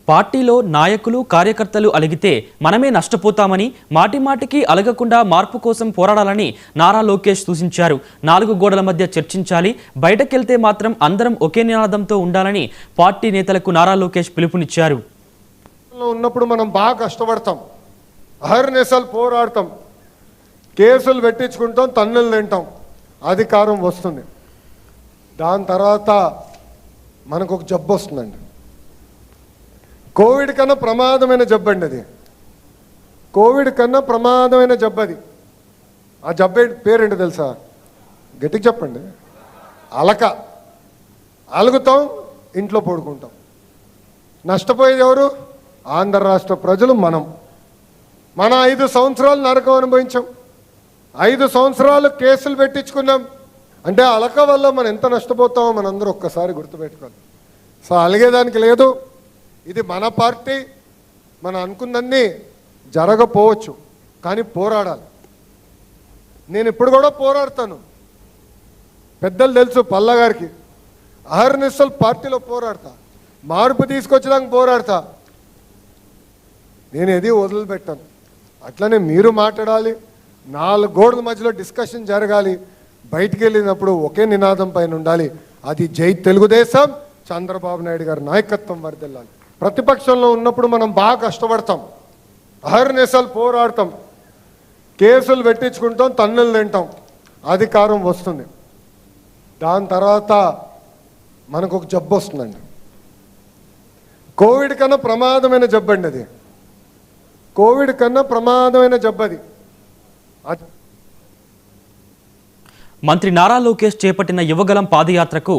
పార్టీలో నాయకులు కార్యకర్తలు అలిగితే మనమే నష్టపోతామని మాటిమాటికి అలగకుండా మార్పు కోసం పోరాడాలని నారా లోకేష్ సూచించారు. 4 గోడల మధ్య చర్చించాలి, బయటకెళ్తే మాత్రం అందరం ఒకే నినాదంతో ఉండాలని పార్టీ నేతలకు నారా లోకేష్ పిలుపునిచ్చారు. ఉన్నప్పుడు మనం బాగా కష్టపడతాం, అహర్నిశలు పోరాడతాం, కేసులు పెట్టించుకుంటాం, తన్నులు తింటాం, అధికారం వస్తుంది. దాని తర్వాత మనకు ఒక జబ్బు వస్తుందండి. కోవిడ్ కన్నా ప్రమాదమైన జబ్బు అండి అది. కోవిడ్ కన్నా ప్రమాదమైన జబ్బు అది. ఆ జబ్బు పేరేంటో తెలుసా? గట్టిగా చెప్పండి. అలక. అలుగుతాం, ఇంట్లో పడుకుంటాం. నష్టపోయేది ఎవరు? ఆంధ్ర రాష్ట్ర ప్రజలు. మన 5 సంవత్సరాలు నరకం అనుభవించాం. 5 సంవత్సరాలు కేసులు పెట్టించుకున్నాం. అంటే అలక వల్ల మనం ఎంత నష్టపోతామో మనందరూ ఒక్కసారి గుర్తుపెట్టుకోవాలి. సో అలిగేదానికి లేదు. ఇది మన పార్టీ. మనం అనుకున్నన్నీ జరగపోవచ్చు, కానీ పోరాడాలి. నేను ఇప్పుడు కూడా పోరాడతాను. పెద్దలు తెలుసు పల్లా గారికి. అహర్నిశలు పార్టీలో పోరాడతా, మార్పు తీసుకొచ్చడానికి పోరాడతా. నేను ఏది వదిలిపెట్టాను. అట్లనే మీరు మాట్లాడాలి. 4 గోడల మధ్యలో డిస్కషన్ జరగాలి. బయటికి వెళ్ళినప్పుడు ఒకే నినాదం పైన ఉండాలి. అది జై తెలుగుదేశం, చంద్రబాబు నాయుడు గారి నాయకత్వం వర్ధిల్లాలి. ప్రతిపక్షంలో ఉన్నప్పుడు మనం బాగా కష్టపడతాం, అహర్నిశలు పోరాడతాం, కేసులు పెట్టించుకుంటాం, తన్నులు తింటాం, అధికారం వస్తుంది. దాని తర్వాత మనకు ఒక జబ్బు వస్తుందండి. కోవిడ్ కన్నా ప్రమాదమైన జబ్బు అండి అది. కోవిడ్ కన్నా ప్రమాదమైన జబ్బు అది. మంత్రి నారా లోకేష్ చేపట్టిన యువగలం పాదయాత్రకు